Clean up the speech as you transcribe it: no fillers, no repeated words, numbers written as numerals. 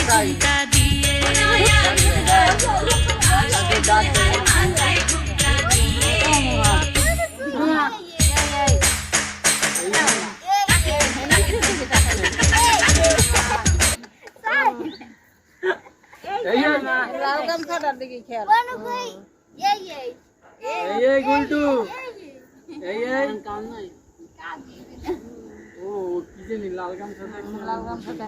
ঝুমকা দিয়ে মাথায় ঘুমটা দিয়ে লাল গামছাটার দিকে খেয়াল এই গুলটু এই ও কি জানি লাল গামছা লাল গামছাটা